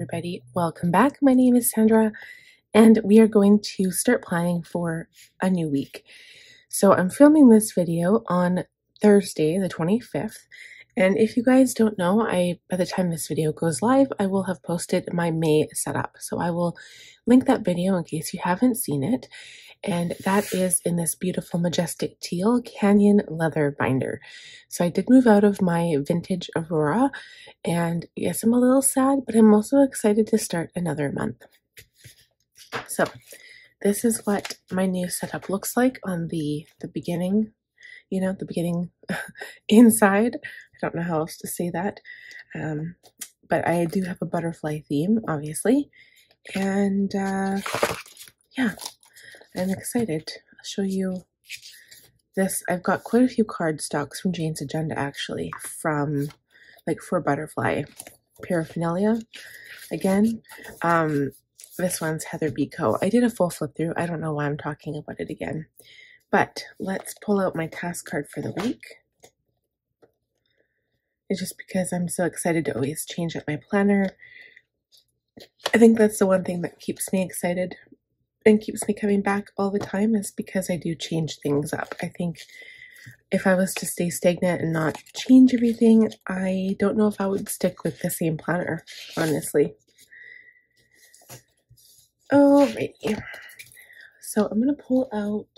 everybody. Welcome back. My name is Sandra, and we are going to start planning for a new week. So I'm filming this video on Thursday, the 25th. And if you guys don't know, by the time this video goes live, I will have posted my May setup. So I will link that video in case you haven't seen it. And that is in this beautiful majestic teal canyon leather binder. So I did move out of my vintage Aurora, and yes, I'm a little sad, but I'm also excited to start another month. So this is what my new setup looks like on the beginning, the beginning inside. I don't know how else to say that. But I do have a butterfly theme, obviously. And yeah, I'm excited. I'll show you this. I've got quite a few cardstocks from Jane's Agenda, actually, from for butterfly paraphernalia. Again, this one's Heather Beco. I did a full flip through. I don't know why I'm talking about it again. But let's pull out my task card for the week. It's just because I'm so excited to always change up my planner. I think that's the one thing that keeps me excited and keeps me coming back all the time, is because I do change things up. I think if I was to stay stagnant and not change everything, I don't know if I would stick with the same planner, honestly. Alrighty. So I'm going to pull out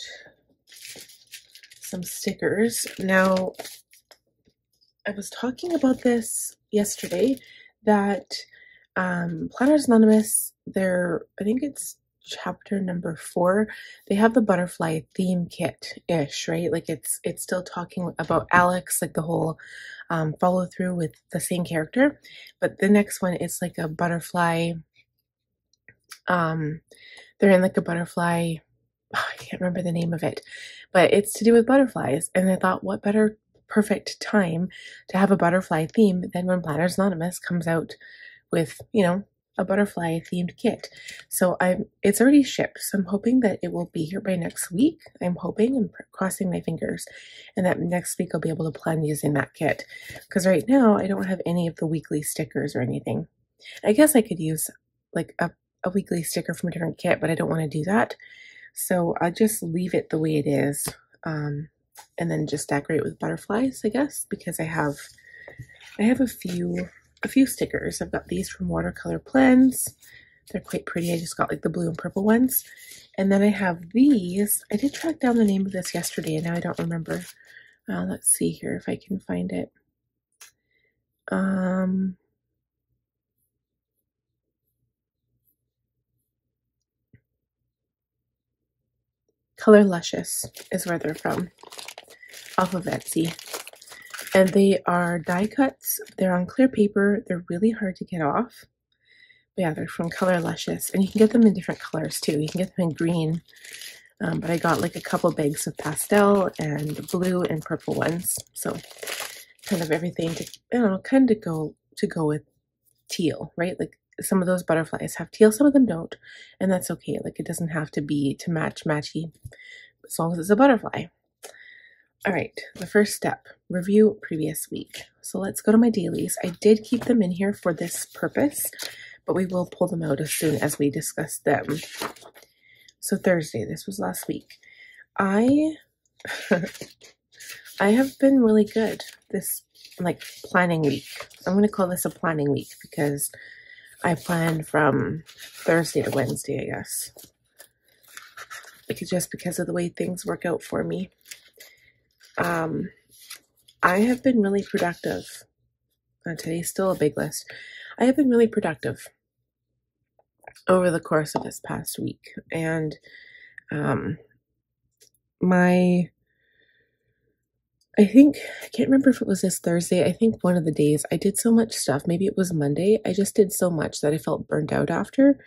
some stickers. Now, I was talking about this yesterday, that Planners Anonymous, I think it's chapter number 4, they have the butterfly theme kit-ish, right? Like it's still talking about Alex, like the whole follow through with the same character. But the next one is like a butterfly, they're in like a butterfly, I can't remember the name of it, but it's to do with butterflies. And I thought, what better perfect time to have a butterfly theme than when Planners Anonymous comes out with, a butterfly themed kit. So it's already shipped, so I'm hoping that it will be here by next week. I'm hoping and crossing my fingers, and that next week I'll be able to plan using that kit, because right now I don't have any of the weekly stickers or anything. I guess I could use like a weekly sticker from a different kit, but I don't want to do that, so I'll just leave it the way it is, and then just decorate with butterflies, I guess, because I have a few stickers. I've got these from Watercolor Plans. They're quite pretty. I just got like the blue and purple ones. And then I have these. I did track down the name of this yesterday, and now I don't remember. Let's see here if I can find it. Color Luscious is where they're from, off of Etsy. And they are die cuts. They're on clear paper. They're really hard to get off. But yeah, they're from Color Luscious. And you can get them in different colors too. You can get them in green. But I got like a couple bags of pastel and blue and purple ones. So kind of everything to, kind of go with teal, right? Like some of those butterflies have teal, some of them don't. And that's okay. Like it doesn't have to be to matchy, as long as it's a butterfly. All right, the first step, review previous week. So let's go to my dailies. I did keep them in here for this purpose, but we will pull them out as soon as we discuss them. So Thursday, this was last week. I have been really good this planning week. I'm going to call this a planning week because I planned from Thursday to Wednesday, I guess. Just because of the way things work out for me. I have been really productive. Today's still a big list. I have been really productive over the course of this past week. And I can't remember if it was this Thursday. I think one of the days I did so much stuff. Maybe it was Monday. I just did so much that I felt burnt out after.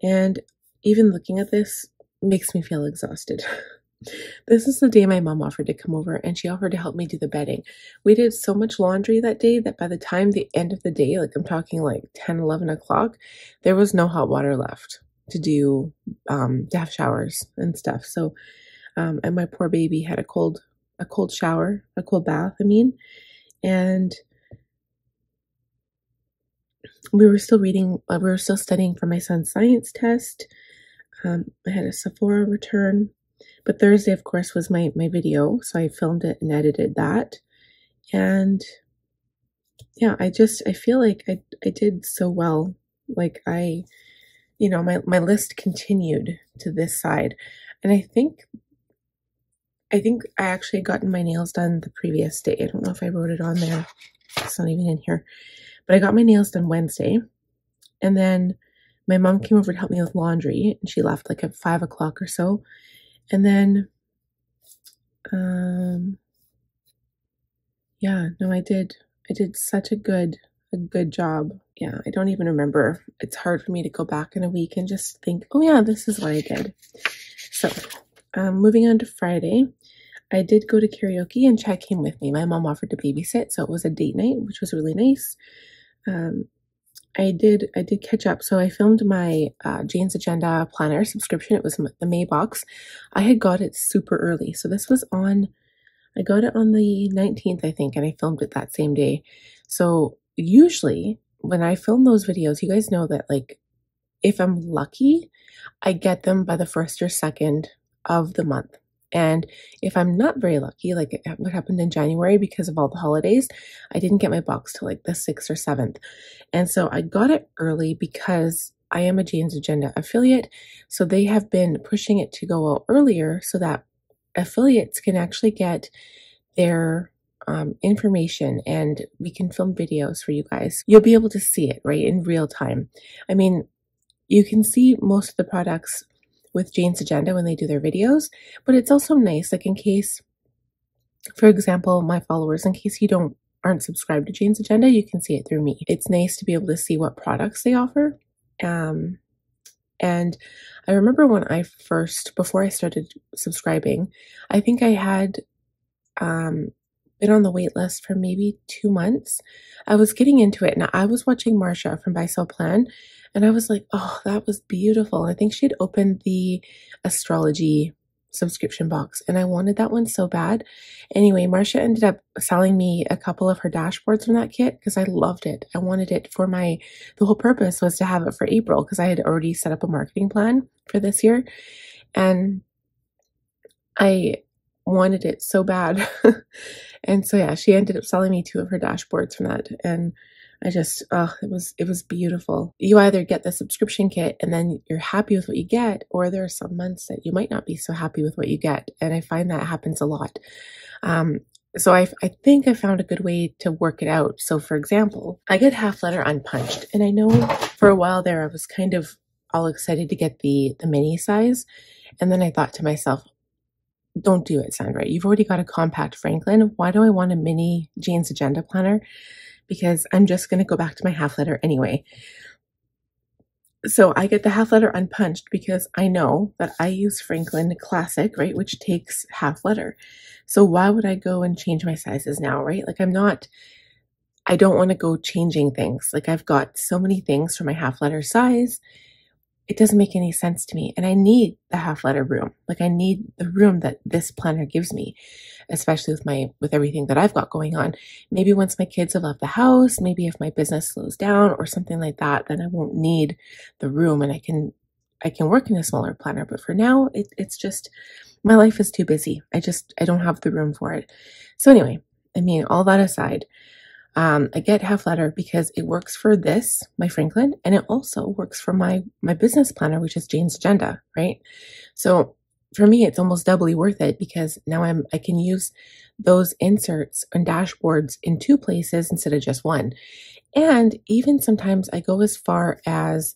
And even looking at this makes me feel exhausted. This is the day my mom offered to come over, and she offered to help me do the bedding. We did so much laundry that day that by the time the end of the day, like I'm talking like 10, 11 o'clock, there was no hot water left to do, to have showers and stuff. So, and my poor baby had a cold shower, a cold bath, and we were still reading, we were still studying for my son's science test. I had a Sephora return, but Thursday, of course, was my video, so I filmed it and edited that. And yeah, I feel like I did so well. Like you know, my list continued to this side. And I think I actually had gotten my nails done the previous day. I don't know if I wrote it on there. It's not even in here. But I got my nails done Wednesday. And then my mom came over to help me with laundry. And she left like at 5 o'clock or so. And then, yeah, no, I did such a good job. Yeah, I don't even remember. It's hard for me to go back in a week and just think, oh yeah, this is what I did. So, moving on to Friday, I did go to karaoke and Chad came with me. My mom offered to babysit, so it was a date night, which was really nice. I did catch up. So I filmed my Jane's Agenda planner subscription. It was the May box. I had got it super early. So this was I got it on the 19th, I think, and I filmed it that same day. So usually when I film those videos, you guys know that, like, if I'm lucky, I get them by the 1st or 2nd of the month. And if I'm not very lucky, like what happened in January because of all the holidays, I didn't get my box till like the 6th or 7th. And so I got it early because I am a Jane's Agenda affiliate. So they have been pushing it to go out earlier so that affiliates can actually get their information and we can film videos for you guys. You'll be able to see it, right, in real time. I mean, you can see most of the products with Jane's Agenda when they do their videos, but it's also nice, like in case, for example, my followers, in case you aren't subscribed to Jane's Agenda, you can see it through me. It's nice to be able to see what products they offer. And I remember when before I started subscribing, I think I had been on the wait list for maybe 2 months. I was getting into it and I was watching Marsha from Buy Sell Plan and I was like, oh, that was beautiful. I think she'd opened the astrology subscription box and I wanted that one so bad. Anyway, Marsha ended up selling me a couple of her dashboards from that kit because I loved it. I wanted it for the whole purpose was to have it for April because I had already set up a marketing plan for this year and I wanted it so bad. And so yeah, she ended up selling me 2 of her dashboards from that. And I just, it was beautiful. You either get the subscription kit and then you're happy with what you get, or there are some months that you might not be so happy with what you get. And I find that happens a lot. So I think I found a good way to work it out. So for example, I get half letter unpunched. And I know for a while there, I was kind of all excited to get the mini size. And then I thought to myself, don't do it, Sandra. You've already got a compact Franklin. Why do I want a mini Jane's Agenda planner? Because I'm just going to go back to my half letter anyway. So I get the half letter unpunched because I know that I use Franklin Classic, right, which takes half letter. So why would I go and change my sizes now, right? Like I don't want to go changing things. Like I've got so many things for my half letter size. It doesn't make any sense to me. And I need the half letter room. Like I need the room that this planner gives me, especially with everything that I've got going on. Maybe once my kids have left the house, maybe if my business slows down or something like that, then I won't need the room and I can work in a smaller planner. But for now, it's just, my life is too busy. I don't have the room for it. So anyway, I mean, all that aside, I get half letter because it works for my Franklin, and it also works for my business planner, which is Jane's Agenda, right? So for me, it's almost doubly worth it because now I can use those inserts and dashboards in 2 places instead of just one. And even sometimes I go as far as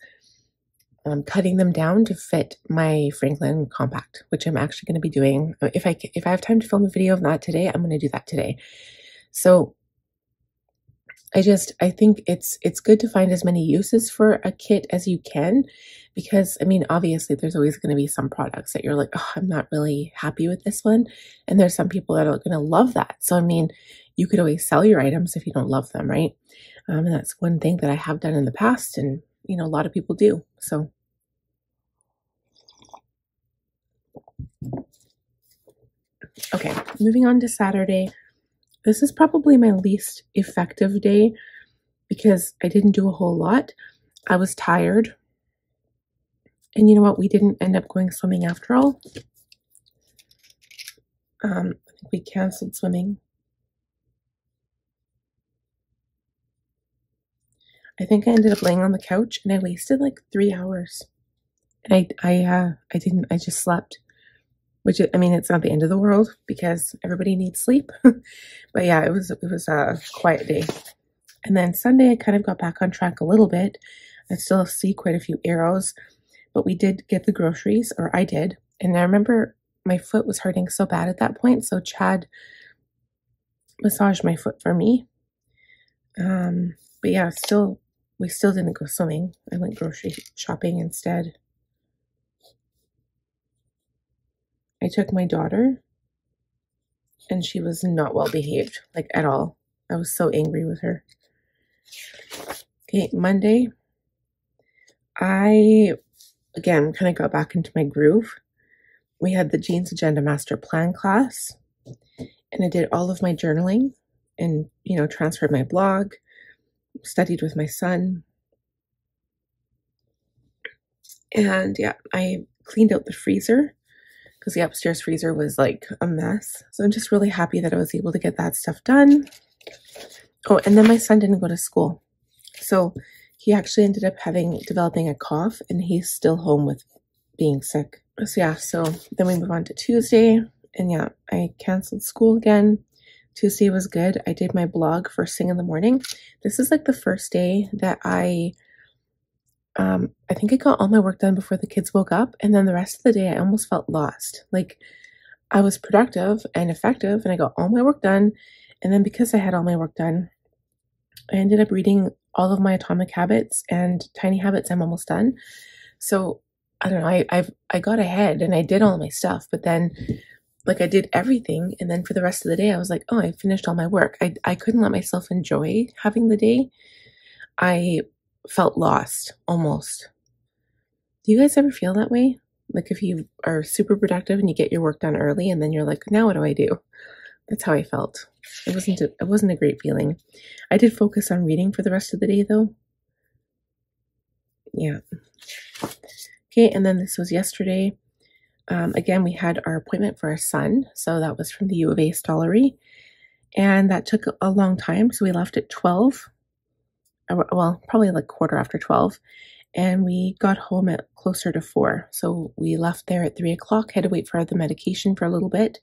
cutting them down to fit my Franklin compact, which I'm actually going to be doing. If I have time to film a video of that today, I'm going to do that today. So I think it's good to find as many uses for a kit as you can, because I mean, obviously there's always going to be some products that you're like, oh, I'm not really happy with this one. And there's some people that are going to love that. So, I mean, you could always sell your items if you don't love them, right? And that's one thing that I have done in the past and, you know, a lot of people do. So. Okay, moving on to Saturday. This is probably my least effective day. because I didn't do a whole lot. I was tired. And you know what? We didn't end up going swimming after all. I think we canceled swimming. I think I ended up laying on the couch and I wasted like 3 hours. And I just slept, which, I mean, it's not the end of the world because everybody needs sleep. But yeah, it was a quiet day. And then Sunday, I kind of got back on track a little bit. I still see quite a few arrows, but we did get the groceries, or I did. And I remember my foot was hurting so bad at that point. So Chad massaged my foot for me. But yeah, we still didn't go swimming. I went grocery shopping instead. I took my daughter and she was not well behaved, like at all. I was so angry with her. Okay, Monday, I, again, kind of got back into my groove. We had the Jeans Agenda Master Plan class, and I did all of my journaling and, transferred my blog, studied with my son. And yeah, I cleaned out the freezer because the upstairs freezer was like a mess. So I'm just really happy that I was able to get that stuff done. Oh, and then my son didn't go to school. So he actually ended up developing a cough, and he's still home with being sick. So yeah, so then we move on to Tuesday, and yeah, I canceled school again. Tuesday was good. I did my blog first thing in the morning. This is like the first day that I think I got all my work done before the kids woke up, and then the rest of the day I almost felt lost. Like I was productive and effective, and I got all my work done, and then because I had all my work done, I ended up reading all of my Atomic Habits and Tiny Habits. I'm almost done. So I don't know, I got ahead and I did all my stuff, but then like I did everything, and then for the rest of the day I was like, oh, I finished all my work. I couldn't let myself enjoy having the day. I felt lost almost. Do you guys ever feel that way? Like if you are super productive and you get your work done early and then you're like, now what do I do? That's how I felt. It wasn't a great feeling. I did focus on reading for the rest of the day though. Yeah. Okay, and then this was yesterday. Again, we had our appointment for our son. So that was from the U of A Stollery. And that took a long time. So we left at 12. Well, probably like 12:15. And we got home at closer to 4. So we left there at 3 o'clock, had to wait for the medication for a little bit.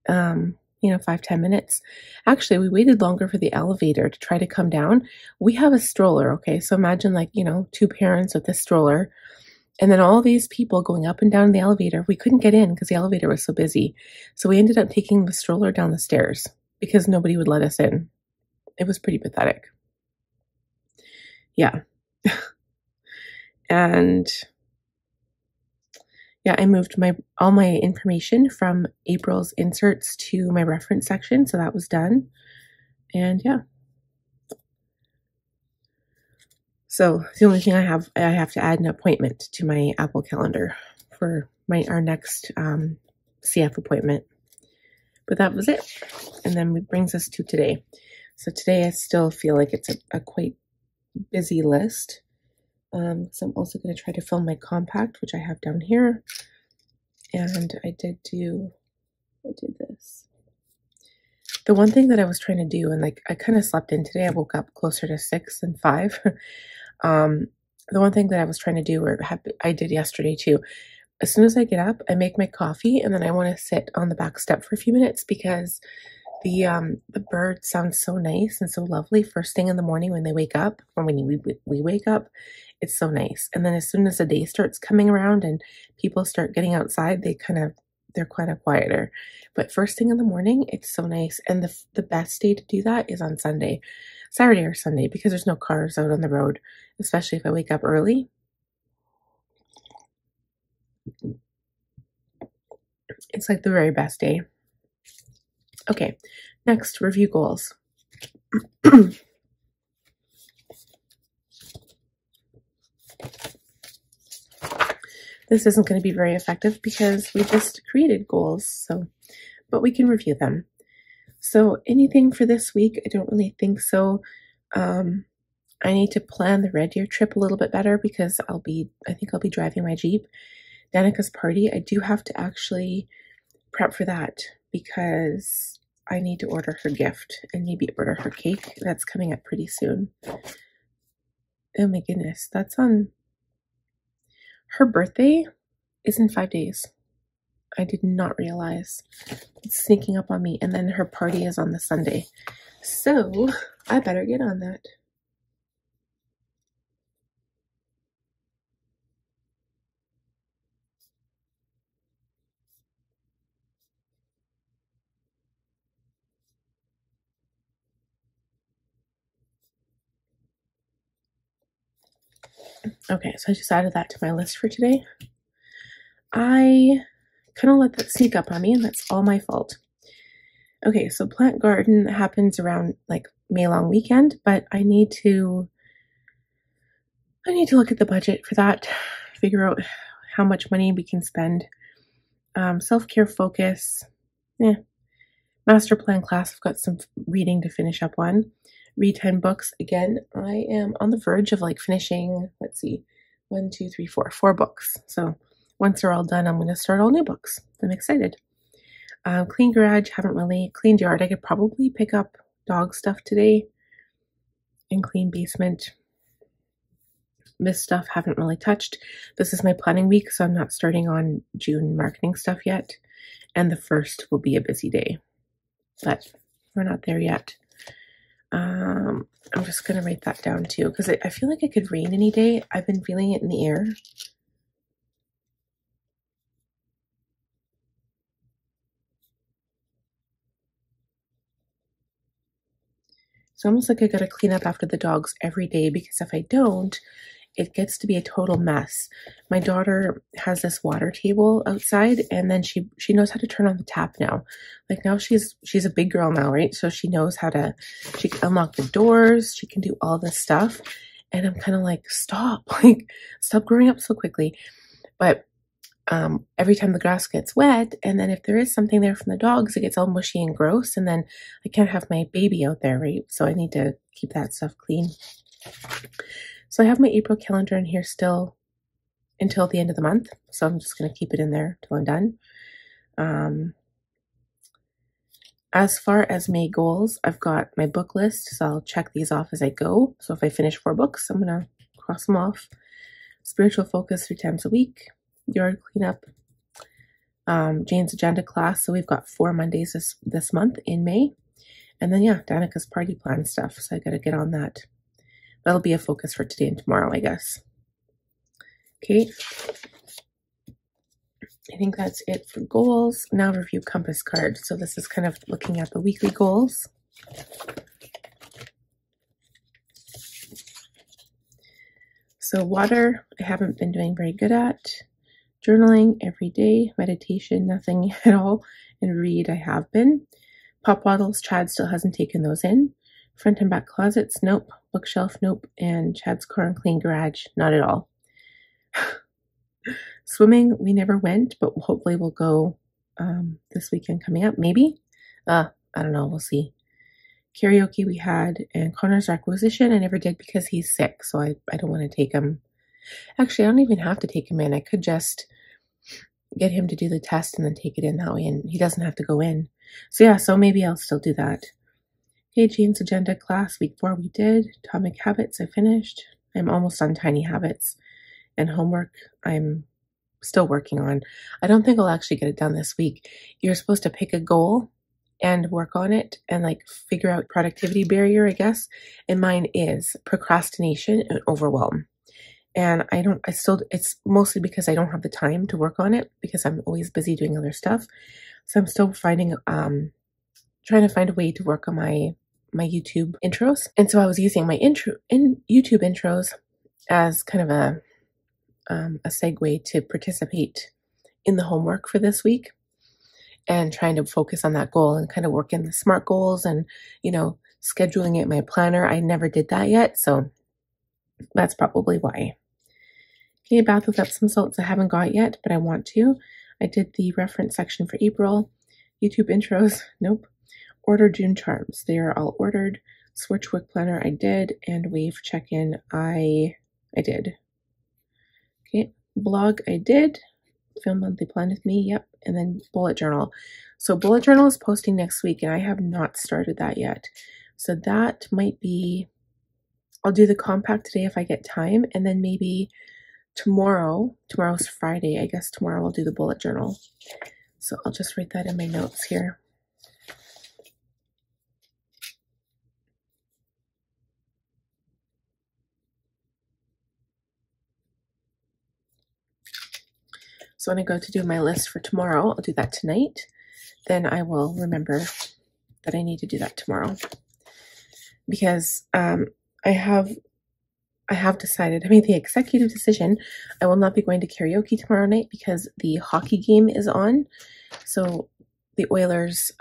5-10 minutes. Actually, we waited longer for the elevator to try to come down. We have a stroller, okay? So imagine like, 2 parents with a stroller, and then all these people going up and down the elevator. We couldn't get in because the elevator was so busy. So we ended up taking the stroller down the stairs because nobody would let us in. It was pretty pathetic. Yeah. And yeah, I moved all my information from April's inserts to my reference section, so that was done. And yeah. So the only thing I have to add an appointment to my Apple Calendar for our next CF appointment. But that was it. And then it brings us to today. So today I still feel like it's a quite busy list. So I'm also going to try to film my compact, which I have down here. And I did this. The one thing that I was trying to do, and like I kind of slept in today, I woke up closer to 6 than 5. The one thing that I was trying to do, or I did yesterday too, as soon as I get up, I make my coffee, and then I want to sit on the back step for a few minutes because the bird sounds so nice and so lovely first thing in the morning when they wake up, or when we wake up. It's so nice. And then as soon as the day starts coming around and people start getting outside, they're kind of quieter. But first thing in the morning, it's so nice. And the best day to do that is on Saturday or Sunday, because there's no cars out on the road, especially if I wake up early. It's like the very best day. Okay, next, review goals. This isn't going to be very effective because we just created goals, but we can review them. So anything for this week? I don't really think so. I need to plan the Red Deer trip a little bit better because I think I'll be driving my Jeep. Danica's party, I do have to actually prep for that because I need to order her gift and maybe order her cake. That's coming up pretty soon. Oh my goodness, that's on her birthday is in 5 days. I did not realize. It's sneaking up on me. And then her party is on the Sunday. So I better get on that. Okay, so I just added that to my list for today. I kind of let that sneak up on me, and that's all my fault. Okay, so plant garden happens around like May long weekend, but I need to look at the budget for that, figure out how much money we can spend. Self-care focus, master plan class, I've got some reading to finish up on. Read 10 books. Again, I am on the verge of like finishing, let's see, 1, 2, 3, 4 books. So once they're all done, I'm going to start all new books. I'm excited. Clean garage, haven't really cleaned yard. I could probably pick up dog stuff today and clean basement. This stuff haven't really touched. This is my planning week, so I'm not starting on June marketing stuff yet. And the 1st will be a busy day, but we're not there yet. I'm just going to write that down too, because I feel like it could rain any day. I've been feeling it in the air. It's almost like I got to clean up after the dogs every day, because if I don't, it gets to be a total mess. My daughter has this water table outside, and then she knows how to turn on the tap now. Like now she's a big girl now, right? So she knows how to, she can unlock the doors, she can do all this stuff. And I'm kind of like, stop growing up so quickly. But every time the grass gets wet, and then if there is something there from the dogs, it gets all mushy and gross, and then I can't have my baby out there, right? So I need to keep that stuff clean. So I have my April calendar in here still until the end of the month. So I'm just going to keep it in there till I'm done. As far as May goals, I've got my book list. So I'll check these off as I go. So if I finish 4 books, I'm going to cross them off. Spiritual focus 3 times a week. Yard cleanup. Jane's agenda class. So we've got 4 Mondays this month in May. And then, yeah, Danica's party plan stuff. So I got to get on that. That'll be a focus for today and tomorrow, I guess. Okay. I think that's it for goals. Now review compass card. So this is kind of looking at the weekly goals. So water, I haven't been doing very good at. Journaling every day. Meditation, nothing at all. And read, I have been. Pop bottles, Chad still hasn't taken those in. Front and back closets, nope. Bookshelf, nope. And Chad's car and clean garage, not at all. Swimming, we never went, but hopefully we'll go this weekend coming up, maybe. I don't know, we'll see. Karaoke we had, and Connor's acquisition I never did because he's sick, so I don't want to take him. Actually, I don't even have to take him in. I could just get him to do the test and then take it in that way, and he doesn't have to go in. So yeah, so maybe I'll still do that. Okay, Jane's agenda class, week 4 we did. Atomic Habits, I finished. I'm almost on Tiny Habits. And homework, I'm still working on. I don't think I'll actually get it done this week. You're supposed to pick a goal and work on it and like figure out productivity barrier, I guess. And mine is procrastination and overwhelm. And it's mostly because I don't have the time to work on it because I'm always busy doing other stuff. So I'm still trying to find a way to work on my YouTube intros. And so I was using my YouTube intros as kind of a segue to participate in the homework for this week and trying to focus on that goal and kind of work in the SMART goals and, scheduling it in my planner. I never did that yet, so that's probably why. Okay, Bath with Epsom salts I haven't got yet, but I want to. I did the reference section for April. YouTube intros, nope. Order June charms. They are all ordered. Switch Week Planner I did, and Wave Check-in I did. Okay, blog I did. Film Monthly Plan with me, yep. And then bullet journal. So bullet journal is posting next week, and I have not started that yet. So that might be, I'll do the compact today if I get time, and then maybe tomorrow's Friday, I guess tomorrow I'll do the bullet journal. So I'll just write that in my notes here. So when I go to do my list for tomorrow, I'll do that tonight. Then I will remember that I need to do that tomorrow. Because I have decided, I made the executive decision, I will not be going to karaoke tomorrow night because the hockey game is on. So the Oilers,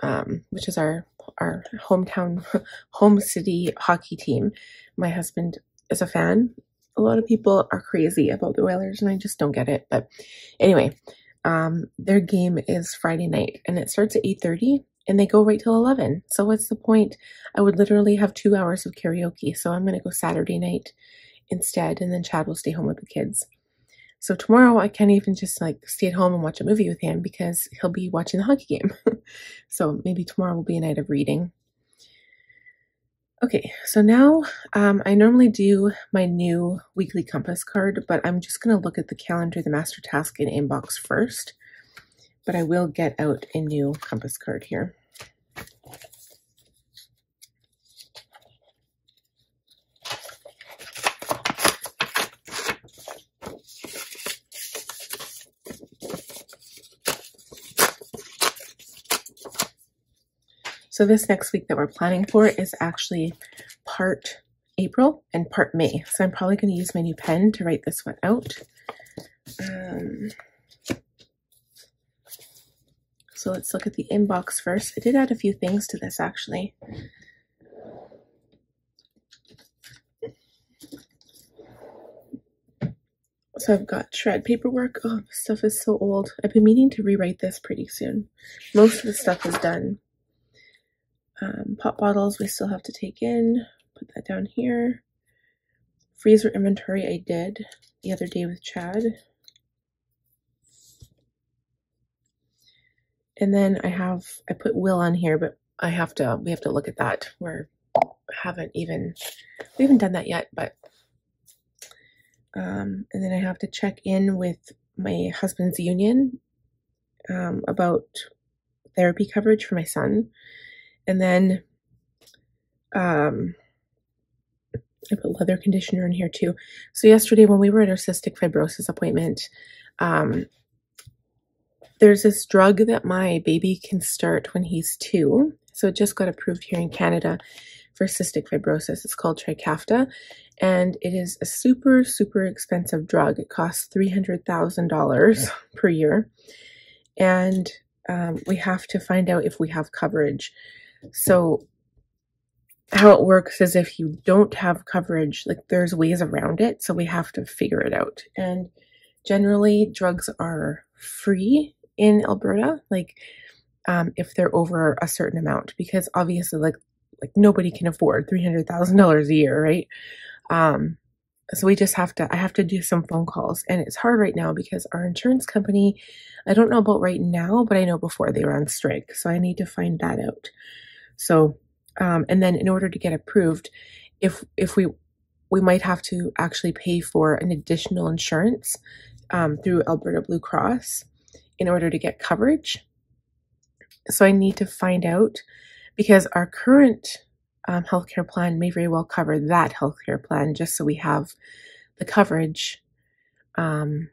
which is our hometown, home city hockey team, my husband is a fan. A lot of people are crazy about the Oilers and I just don't get it. But anyway, their game is Friday night and it starts at 8:30 and they go right till 11. So what's the point? I would literally have 2 hours of karaoke. So I'm going to go Saturday night instead, and then Chad will stay home with the kids. So tomorrow I can't even just like stay at home and watch a movie with him because he'll be watching the hockey game. So maybe tomorrow will be a night of reading. Okay, so now I normally do my new weekly compass card, but I'm just going to look at the calendar, the master task in inbox first. But I will get out a new compass card here. So this next week that we're planning for is actually part April and part May. So I'm probably going to use my new pen to write this one out. So let's look at the inbox first. I did add a few things to this actually. So I've got shred paperwork. Oh, this stuff is so old. I've been meaning to rewrite this pretty soon. Most of the stuff is done. Pop bottles we still have to take in. Put that down here. Freezer inventory I did the other day with Chad. And then I put Will on here, but we have to look at that. We haven't done that yet, but and then I have to check in with my husband's union about therapy coverage for my son. And then I put leather conditioner in here too. So yesterday when we were at our cystic fibrosis appointment, there's this drug that my baby can start when he's 2. So it just got approved here in Canada for cystic fibrosis. It's called Trikafta, and it is a super, super expensive drug. It costs $300,000 per year, and we have to find out if we have coverage. So how it works is if you don't have coverage, like there's ways around it, so we have to figure it out. And generally drugs are free in Alberta, like if they're over a certain amount, because obviously like nobody can afford $300,000 a year, right? So I have to do some phone calls, and it's hard right now because our insurance company, I don't know about right now, but I know before they were on strike, so I need to find that out. So and then in order to get approved, if we might have to actually pay for an additional insurance through Alberta Blue Cross in order to get coverage. So I need to find out, because our current healthcare plan may very well cover that healthcare plan, just so we have the coverage to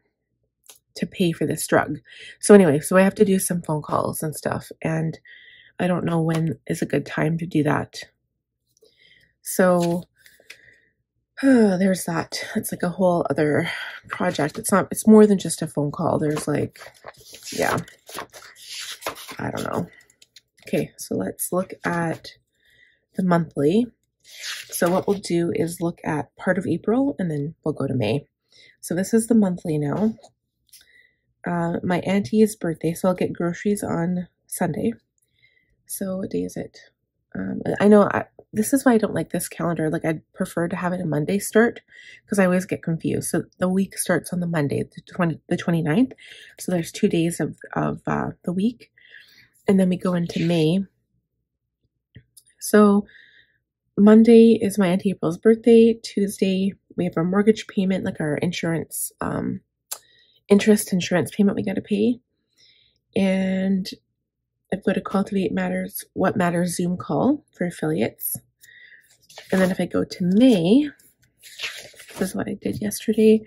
pay for this drug. So anyway, so I have to do some phone calls and stuff, and I don't know when is a good time to do that. So there's that. It's like a whole other project. It's more than just a phone call. There's like, yeah, I don't know. Okay, so let's look at the monthly. So what we'll do is look at part of April and then we'll go to May. So this is the monthly now. My auntie's birthday, so I'll get groceries on Sunday. So what day is it? I know this is why I don't like this calendar. Like, I'd prefer to have it a Monday start because I always get confused. So the week starts on the Monday, the 29th. So there's 2 days of the week. And then we go into May. So Monday is my Auntie April's birthday. Tuesday, we have our mortgage payment, like our insurance, interest insurance payment we got to pay. And I've got a Cultivate What Matters Zoom call for affiliates. And then if I go to May, this is what I did yesterday.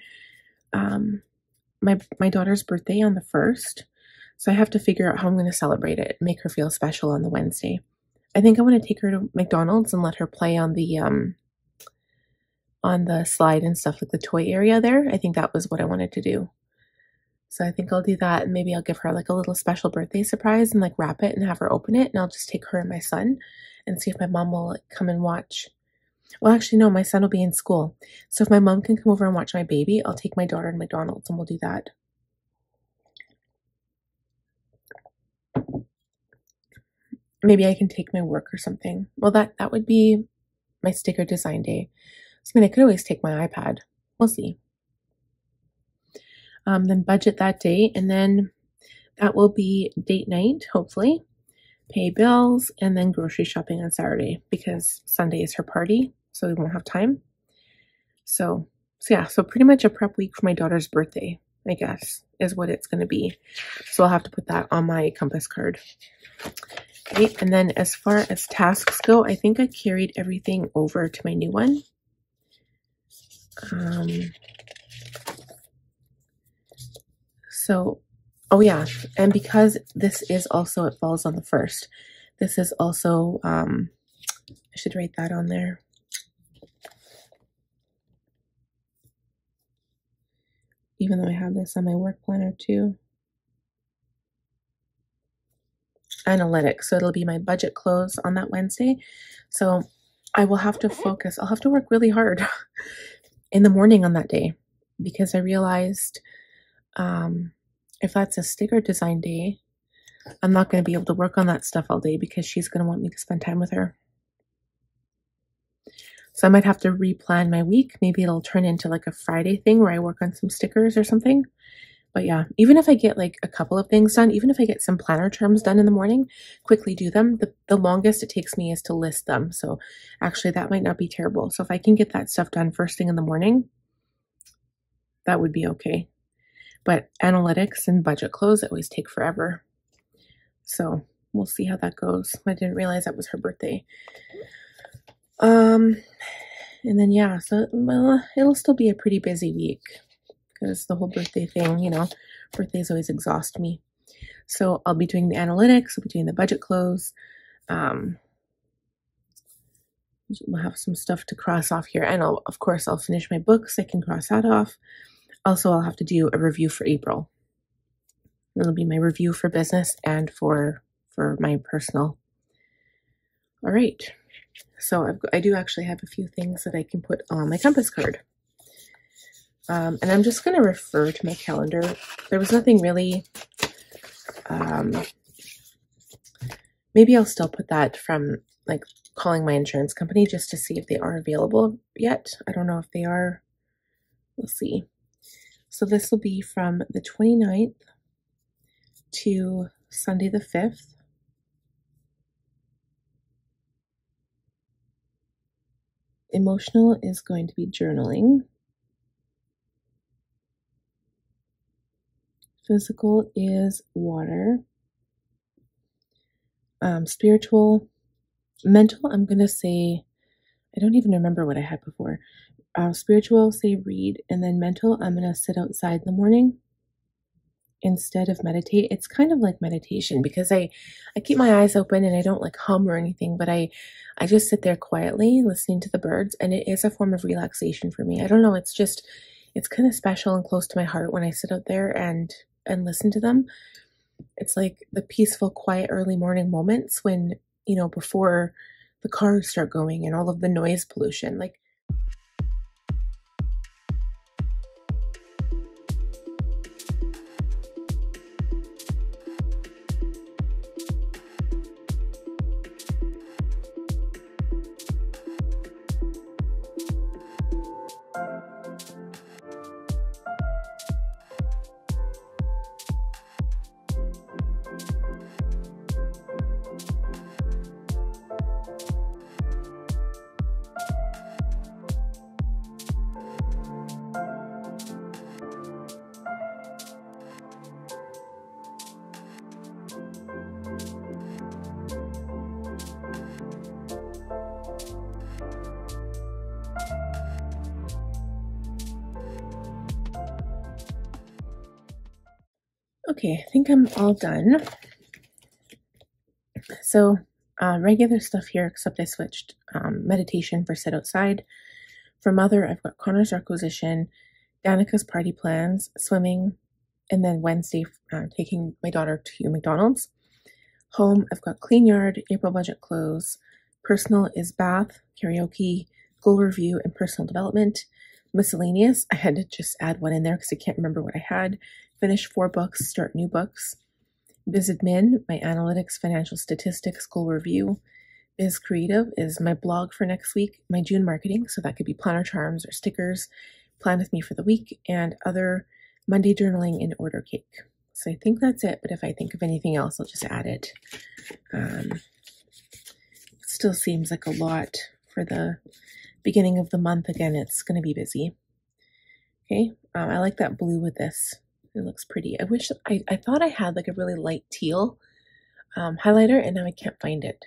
My daughter's birthday on the 1st. So I have to figure out how I'm going to celebrate it, make her feel special on the Wednesday. I think I want to take her to McDonald's and let her play on the slide and stuff, like the toy area there. I think that was what I wanted to do. So I think I'll do that, and maybe I'll give her like a little special birthday surprise and like wrap it and have her open it, and I'll just take her and my son and see if my mom will like come and watch. Well, actually, no, my son will be in school. So if my mom can come over and watch my baby, I'll take my daughter to McDonald's and we'll do that. Maybe I can take my work or something. Well, that would be my sticker design day. So, I mean, I could always take my iPad. We'll see. Then budget that day, and then that will be date night, hopefully. Pay bills, and then grocery shopping on Saturday because Sunday is her party, so we won't have time. So yeah, so pretty much a prep week for my daughter's birthday, I guess, is what it's going to be. So I'll have to put that on my compass card. Okay, and then as far as tasks go, I think I carried everything over to my new one. So, oh yeah, and because this is also, it falls on the 1st. This is also, I should write that on there. Even though I have this on my work planner too. Analytics, so it'll be my budget close on that Wednesday. So I will have to focus, I'll have to work really hard in the morning on that day because I realized if that's a sticker design day, I'm not going to be able to work on that stuff all day because she's going to want me to spend time with her. So I might have to replan my week. Maybe it'll turn into like a Friday thing where I work on some stickers or something. But yeah, even if I get like a couple of things done, even if I get some planner terms done in the morning, quickly do them. The longest it takes me is to list them. So actually that might not be terrible. So if I can get that stuff done first thing in the morning, that would be okay. But analytics and budget close always take forever. So we'll see how that goes. I didn't realize that was her birthday. And then, yeah, so it'll still be a pretty busy week because the whole birthday thing, you know, birthdays always exhaust me. So I'll be doing the analytics, I'll be doing the budget close. We'll have some stuff to cross off here. And of course, I'll finish my books. I can cross that off. Also, I'll have to do a review for April. It'll be my review for business and for my personal. All right. So I do actually have a few things that I can put on my compass card. And I'm just going to refer to my calendar. There was nothing really, maybe I'll still put that from like calling my insurance company just to see if they are available yet. I don't know if they are. We'll see. So this will be from the 29th to Sunday the 5th. Emotional is going to be journaling. Physical is water. Spiritual. Mental, I'm going to say, I don't even remember what I had before. Spiritual, say read, and then mental, I'm going to sit outside in the morning instead of meditate. It's kind of like meditation because I keep my eyes open and I don't like hum or anything, but I just sit there quietly listening to the birds, and it is a form of relaxation for me. I don't know, it's kind of special and close to my heart when I sit out there and listen to them. It's like the peaceful, quiet early morning moments when, you know, before the cars start going and all of the noise pollution. Like, Okay, I think I'm all done. So regular stuff here, except I switched meditation for sit outside. For mother, I've got Connor's requisition, Danica's party plans, swimming, and then Wednesday taking my daughter to McDonald's. Home, I've got clean yard, April budget clothes. Personal is bath, karaoke, goal review, and personal development. Miscellaneous, I had to just add one in there because I can't remember what I had. Finish 4 books, start new books. Biz admin, my analytics, financial statistics, goal review. Biz creative is my blog for next week, my June marketing, so that could be planner charms or stickers, plan with me for the week, and other Monday journaling and order cake. So I think that's it, but if I think of anything else, I'll just add it. It still seems like a lot for the beginning of the month. Again, it's going to be busy. Okay, I like that blue with this. It looks pretty. I wish I thought I had like a really light teal highlighter, and now I can't find it.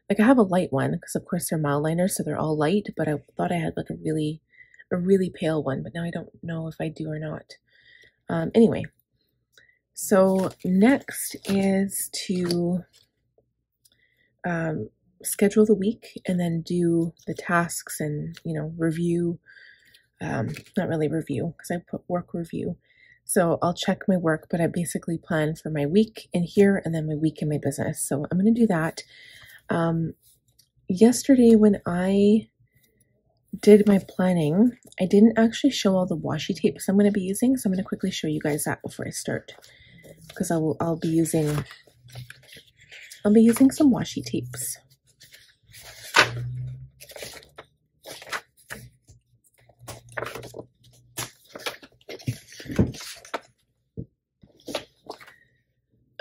Like I have a light one because of course they're mild liners, so they're all light, but I thought I had like a really pale one, but now I don't know if I do or not. Anyway, so next is to schedule the week and then do the tasks and, review. Not really review because I put work review. So I'll check my work, but I basically plan for my week in here and then my week in my business. So I'm going to do that. Yesterday when I did my planning, I didn't actually show all the washi tapes I'm going to be using. So I'm going to quickly show you guys that before I start, because I'll be using some washi tapes.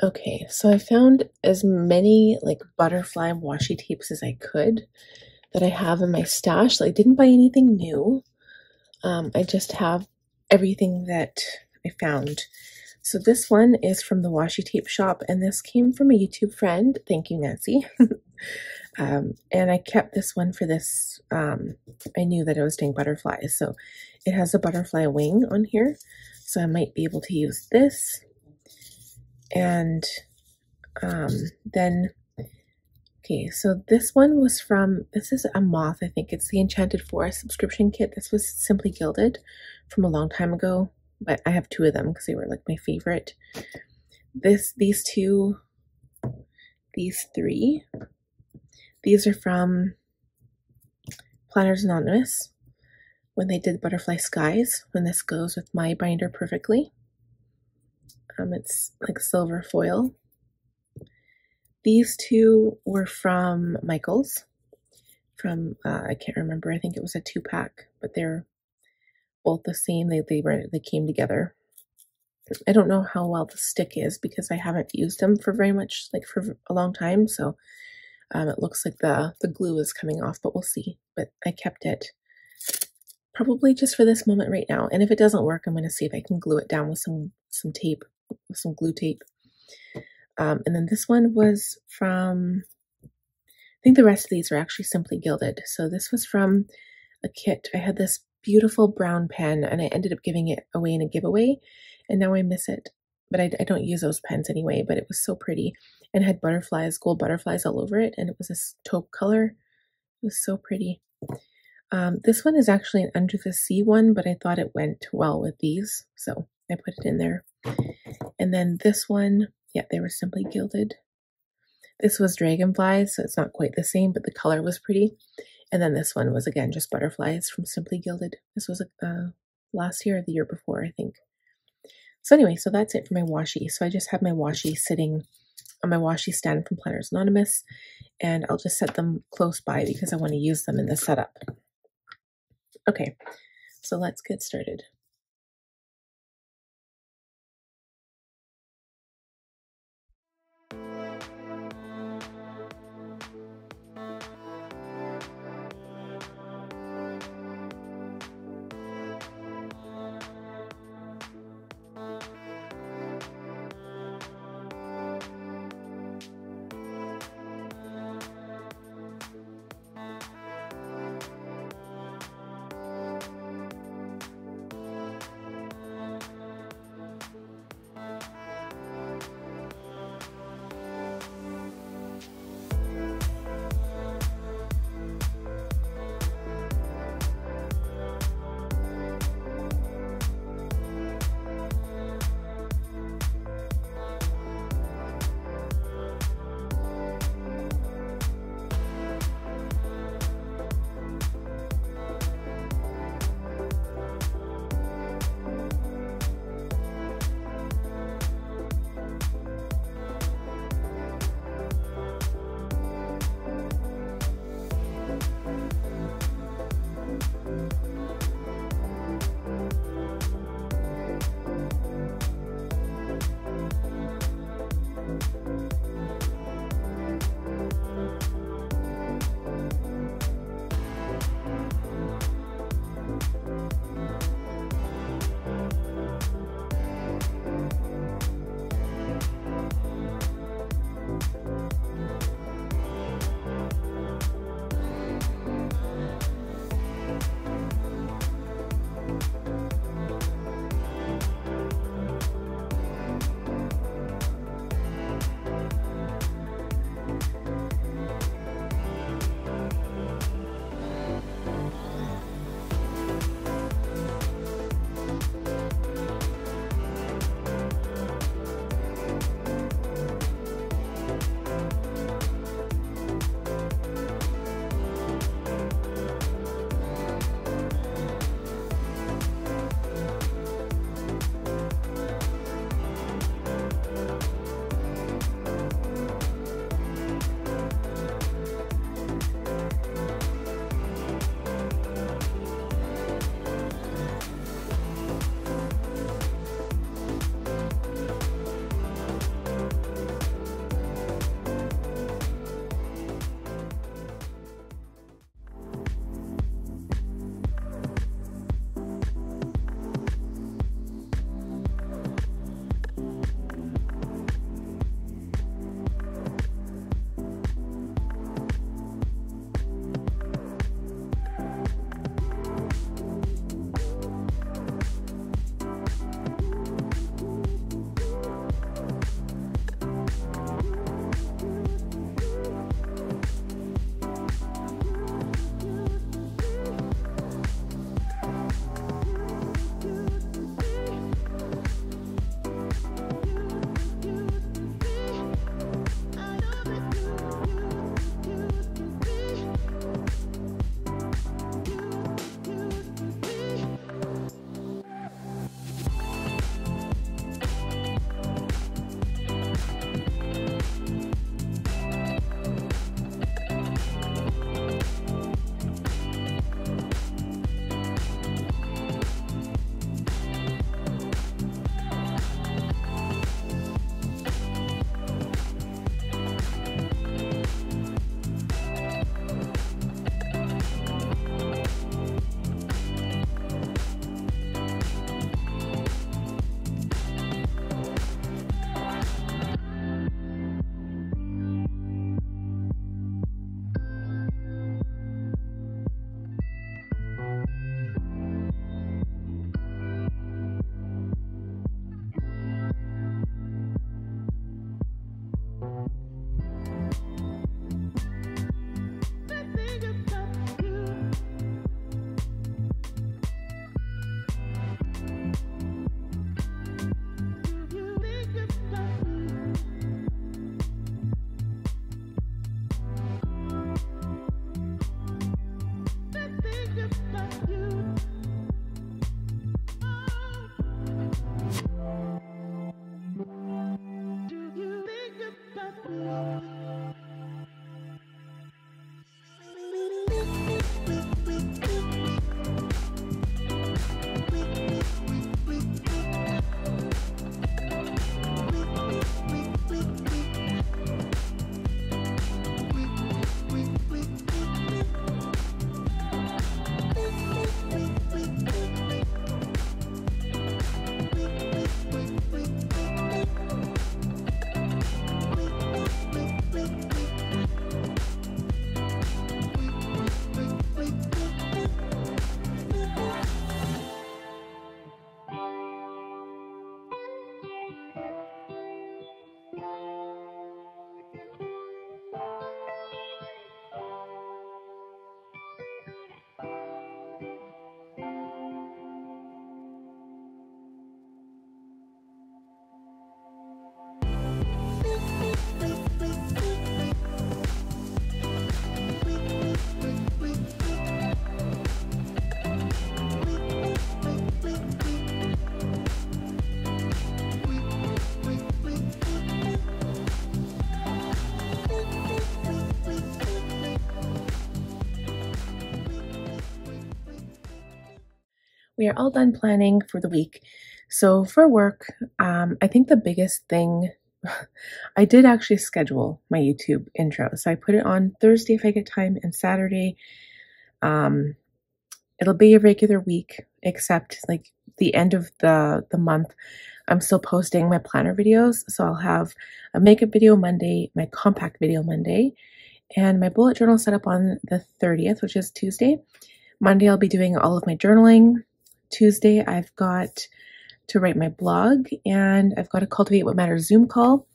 Okay, so I found as many like butterfly washi tapes as I could that I have in my stash. I didn't buy anything new. I just have everything that I found. So this one is from the washi tape shop, and this came from a YouTube friend. Thank you, Nancy. And I kept this one for this. I knew that I was doing butterflies, so it has a butterfly wing on here. So I might be able to use this. And then, okay, so this one was this is a moth, I think. It's the Enchanted Forest subscription kit. This was Simply Gilded from a long time ago, but I have 2 of them because they were like my favorite. These 2, these 3, these are from Planners Anonymous when they did Butterfly Skies, when this goes with my binder perfectly. It's like silver foil. These 2 were from Michael's, from I can't remember. I think it was a 2-pack, but they're both the same. They came together. I don't know how well the stick is because I haven't used them for very much, like for a long time. So it looks like the glue is coming off, but we'll see. But I kept it probably just for this moment right now. And if it doesn't work, I'm going to see if I can glue it down with some tape, with some glue tape. And then this one was from, I think the rest of these are actually Simply Gilded. So this was from a kit. I had this beautiful brown pen and I ended up giving it away in a giveaway, and now I miss it. But I don't use those pens anyway, but it was so pretty and had butterflies, gold butterflies all over it. And it was this taupe color. It was so pretty. This one is actually an Under the Sea one, but I thought it went well with these, so I put it in there. And then this one, yeah, they were Simply Gilded. This was dragonflies, so it's not quite the same, but the color was pretty. And then this one was, again, just butterflies from Simply Gilded. This was last year or the year before, I think. So anyway, so that's it for my washi. So I just have my washi sitting on my washi stand from Planners Anonymous, and I'll just set them close by because I want to use them in the setup. Okay, so let's get started. we are all done planning for the week. So for work, I think the biggest thing, I did actually schedule my YouTube intro. So I put it on Thursday if I get time, and Saturday. It'll be a regular week, except like the end of the month, I'm still posting my planner videos. So I'll have a makeup video Monday, my compact video Monday, and my bullet journal set up on the 30th, which is Tuesday. Monday, I'll be doing all of my journaling. Tuesday, I've got to write my blog, and I've got a Cultivate What Matters Zoom call.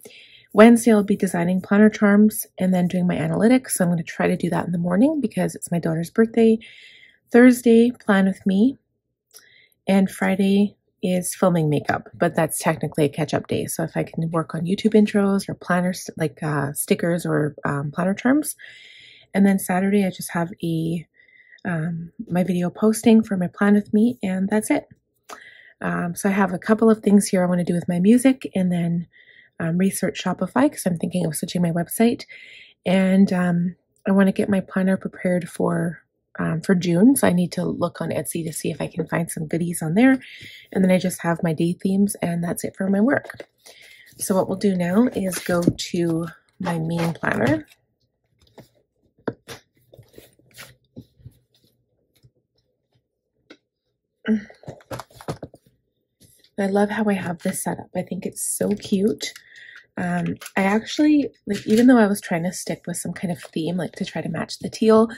Wednesday, I'll be designing planner charms and then doing my analytics. So I'm going to try to do that in the morning because it's my daughter's birthday. Thursday, plan with me. And Friday is filming makeup, but that's technically a catch-up day. So if I can work on YouTube intros or planners, like stickers or planner charms. And then Saturday, I just have my video posting for my plan with me, and that's it. So I have a couple of things here I want to do with my music, and then research Shopify because I'm thinking of switching my website. And I want to get my planner prepared for June. So I need to look on Etsy to see if I can find some goodies on there. And then I just have my day themes, and that's it for my work. So what we'll do now is go to my main planner. I love how I have this set up. I think it's so cute. I actually, like, even though I was trying to stick with some kind of theme, like to try to match the teal,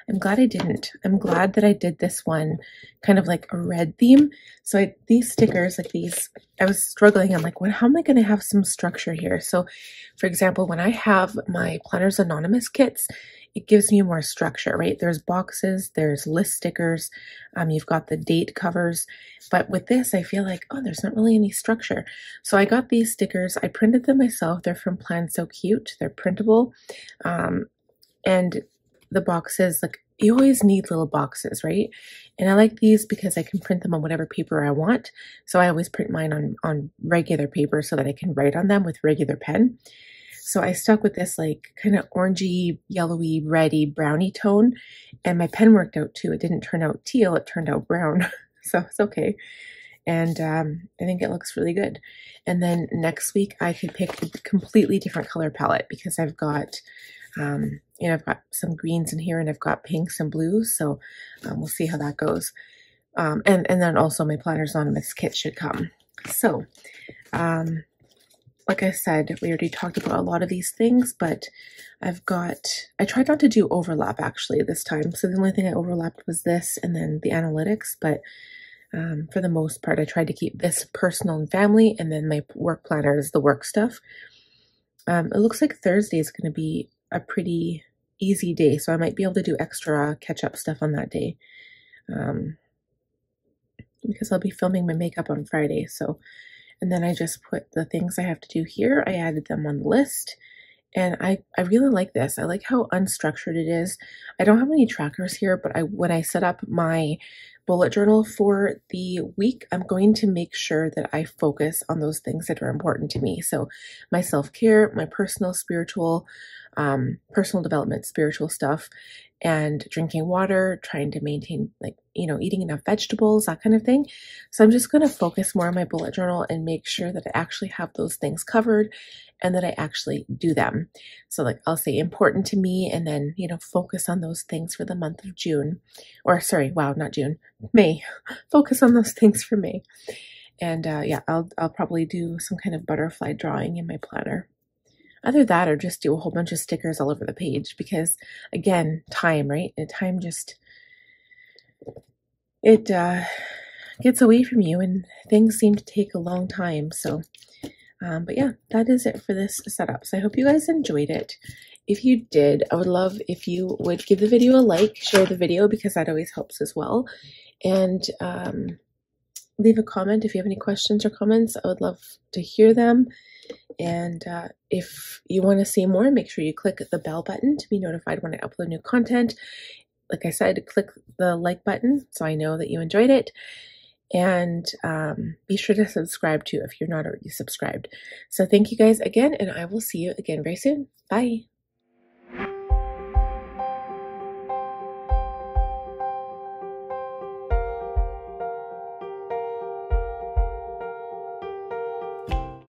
I'm glad I didn't. I'm glad that I did this one kind of like a red theme. So these stickers, like these, I was struggling. I'm like, how am I going to have some structure here? So for example, when I have my Planners Anonymous kits, it gives me more structure, right? There's boxes, there's list stickers, you've got the date covers, but with this, I feel like, oh, there's not really any structure. So I got these stickers, I printed them myself. They're from Plan So Cute, they're printable, and the boxes, like, you always need little boxes, right? And I like these because I can print them on whatever paper I want. So I always print mine on regular paper so that I can write on them with regular pen. So I stuck with this like kind of orangey, yellowy, reddy, browny tone, and my pen worked out too. It didn't turn out teal, it turned out brown. So it's okay. And I think it looks really good. And then next week I could pick a completely different color palette because I've got I've got some greens in here, and I've got pinks and blues. So we'll see how that goes. And then also my Planners Anonymous kit should come. So like I said, we already talked about a lot of these things, but I tried not to do overlap actually this time. So the only thing I overlapped was this and then the analytics, but for the most part, I tried to keep this personal and family, and then my work planner is the work stuff. It looks like Thursday is going to be a pretty easy day, so I might be able to do extra catch-up stuff on that day because I'll be filming my makeup on Friday. So, and then I just put the things I have to do here. I added them on the list, and I really like this. I like how unstructured it is. I don't have any trackers here, but when I set up my bullet journal for the week, I'm going to make sure that I focus on those things that are important to me. So my self-care, my personal, spiritual, personal development, spiritual stuff, and drinking water, trying to maintain, like, eating enough vegetables, that kind of thing. So I'm just going to focus more on my bullet journal and make sure that I actually have those things covered and that I actually do them. So like I'll say important to me, and then, focus on those things for the month of June, or sorry, wow, not June, May. Focus on those things for May. And yeah, I'll probably do some kind of butterfly drawing in my planner. Either that or just do a whole bunch of stickers all over the page because, again, time, right? And time just, it gets away from you and things seem to take a long time. So, but yeah, that is it for this setup. So I hope you guys enjoyed it. If you did, I would love if you would give the video a like, share the video because that always helps as well. And leave a comment if you have any questions or comments. I would love to hear them. And if you want to see more, make sure you click the bell button to be notified when I upload new content. Like I said, click the like button so I know that you enjoyed it. And be sure to subscribe too if you're not already subscribed. So thank you guys again, and I will see you again very soon. Bye.